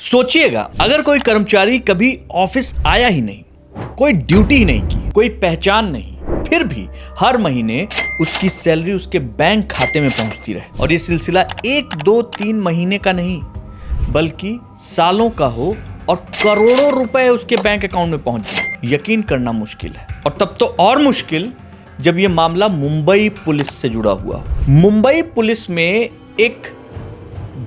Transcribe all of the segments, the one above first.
सोचिएगा, अगर कोई कर्मचारी कभी ऑफिस आया ही नहीं, कोई ड्यूटी ही नहीं की, कोई पहचान नहीं, फिर भी हर महीने उसकी सैलरी उसके बैंक खाते में पहुंचती रहे और ये सिलसिला 1, 2, 3 महीने का नहीं बल्कि सालों का हो और करोड़ों रुपए उसके बैंक अकाउंट में पहुंच जाए, यकीन करना मुश्किल है। और तब तो और मुश्किल जब ये मामला मुंबई पुलिस से जुड़ा हुआ। मुंबई पुलिस में एक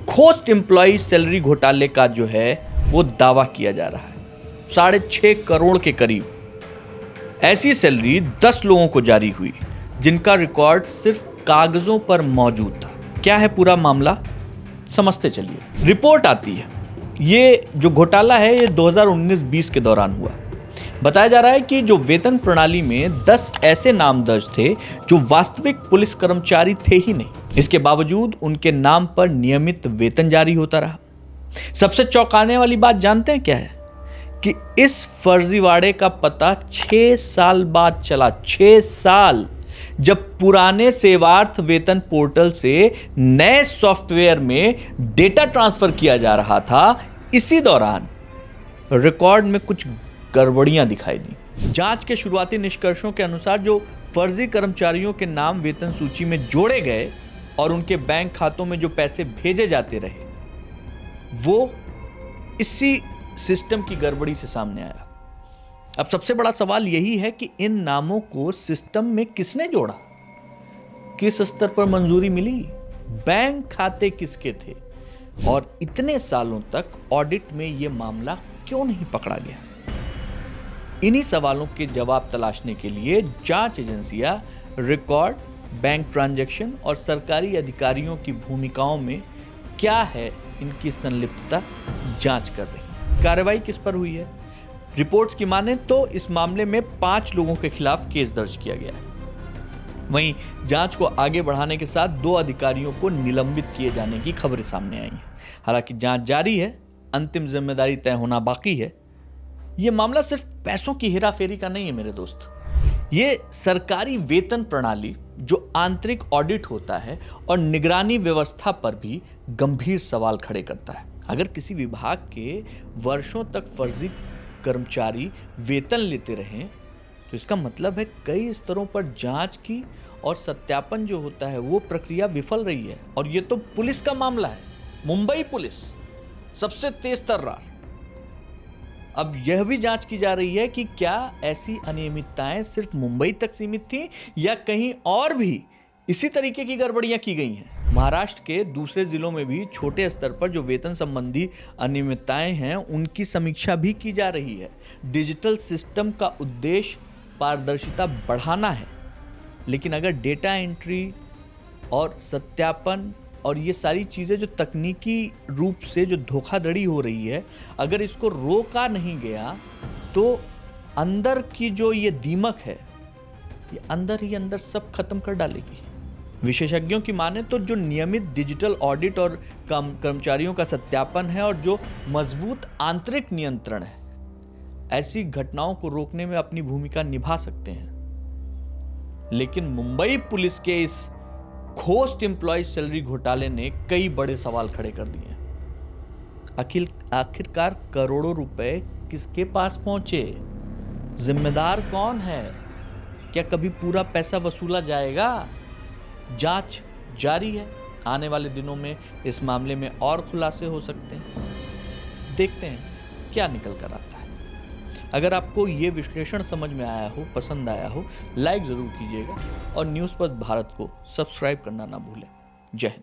घोस्ट एम्प्लॉय सैलरी घोटाले का जो है वो दावा किया जा रहा है 6.5 करोड़ के करीब। ऐसी सैलरी 10 लोगों को जारी हुई जिनका रिकॉर्ड सिर्फ कागजों पर मौजूद था। क्या है पूरा मामला, समझते चलिए। रिपोर्ट आती है ये जो घोटाला है ये 2019-20 के दौरान हुआ। बताया जा रहा है कि जो वेतन प्रणाली में 10 ऐसे नाम दर्ज थे जो वास्तविक पुलिस कर्मचारी थे ही नहीं, इसके बावजूद उनके नाम पर नियमित वेतन जारी होता रहा। सबसे चौंकाने वाली बात जानते हैं क्या है कि इस फर्जीवाड़े का पता 6 साल बाद चला। 6 साल, जब पुराने सेवार्थ वेतन पोर्टल से नए सॉफ्टवेयर में डेटा ट्रांसफर किया जा रहा था, इसी दौरान रिकॉर्ड में कुछ गड़बड़ियां दिखाई दी। जांच के शुरुआती निष्कर्षों के अनुसार जो फर्जी कर्मचारियों के नाम वेतन सूची में जोड़े गए और उनके बैंक खातों में जो पैसे भेजे जाते रहे वो इसी सिस्टम की गड़बड़ी से सामने आया। अब सबसे बड़ा सवाल यही है कि इन नामों को सिस्टम में किसने जोड़ा, किस स्तर पर मंजूरी मिली, बैंक खाते किसके थे और इतने सालों तक ऑडिट में यह मामला क्यों नहीं पकड़ा गया। इन्हीं सवालों के जवाब तलाशने के लिए जांच एजेंसियां रिकॉर्ड, बैंक ट्रांजैक्शन और सरकारी अधिकारियों की भूमिकाओं में क्या है इनकी संलिप्तता जांच कर रही। कार्रवाई किस पर हुई है? रिपोर्ट्स की माने तो इस मामले में 5 लोगों के खिलाफ केस दर्ज किया गया है। वहीं जांच को आगे बढ़ाने के साथ 2 अधिकारियों को निलंबित किए जाने की खबरें सामने आई हैं। हालांकि जांच जारी है, अंतिम जिम्मेदारी तय होना बाकी है। यह मामला सिर्फ पैसों की हेराफेरी का नहीं है मेरे दोस्त। ये सरकारी वेतन प्रणाली जो आंतरिक ऑडिट होता है और निगरानी व्यवस्था पर भी गंभीर सवाल खड़े करता है। अगर किसी विभाग के वर्षों तक फर्जी कर्मचारी वेतन लेते रहें तो इसका मतलब है कई स्तरों पर जांच की और सत्यापन जो होता है वो प्रक्रिया विफल रही है। और ये तो पुलिस का मामला है, मुंबई पुलिस सबसे तेज तर्रार। अब यह भी जांच की जा रही है कि क्या ऐसी अनियमितताएं सिर्फ मुंबई तक सीमित थी या कहीं और भी इसी तरीके की गड़बड़ियां की गई हैं। महाराष्ट्र के दूसरे जिलों में भी छोटे स्तर पर जो वेतन संबंधी अनियमितताएं हैं उनकी समीक्षा भी की जा रही है। डिजिटल सिस्टम का उद्देश्य पारदर्शिता बढ़ाना है, लेकिन अगर डेटा एंट्री और सत्यापन और ये सारी चीज़ें जो तकनीकी रूप से जो धोखाधड़ी हो रही है, अगर इसको रोका नहीं गया तो अंदर की जो ये दीमक है ये अंदर ही अंदर सब खत्म कर डालेगी। विशेषज्ञों की माने तो जो नियमित डिजिटल ऑडिट और कर्मचारियों का सत्यापन है और जो मजबूत आंतरिक नियंत्रण है, ऐसी घटनाओं को रोकने में अपनी भूमिका निभा सकते हैं। लेकिन मुंबई पुलिस के इस घोस्ट एम्प्लॉय सैलरी घोटाले ने कई बड़े सवाल खड़े कर दिए। आखिरकार करोड़ों रुपए किसके पास पहुंचे, जिम्मेदार कौन है, क्या कभी पूरा पैसा वसूला जाएगा? जांच जारी है, आने वाले दिनों में इस मामले में और खुलासे हो सकते हैं। देखते हैं क्या निकल कर आता है। अगर आपको ये विश्लेषण समझ में आया हो, पसंद आया हो, लाइक जरूर कीजिएगा और न्यूज़ फर्स्ट भारत को सब्सक्राइब करना ना भूलें। जय हिंद।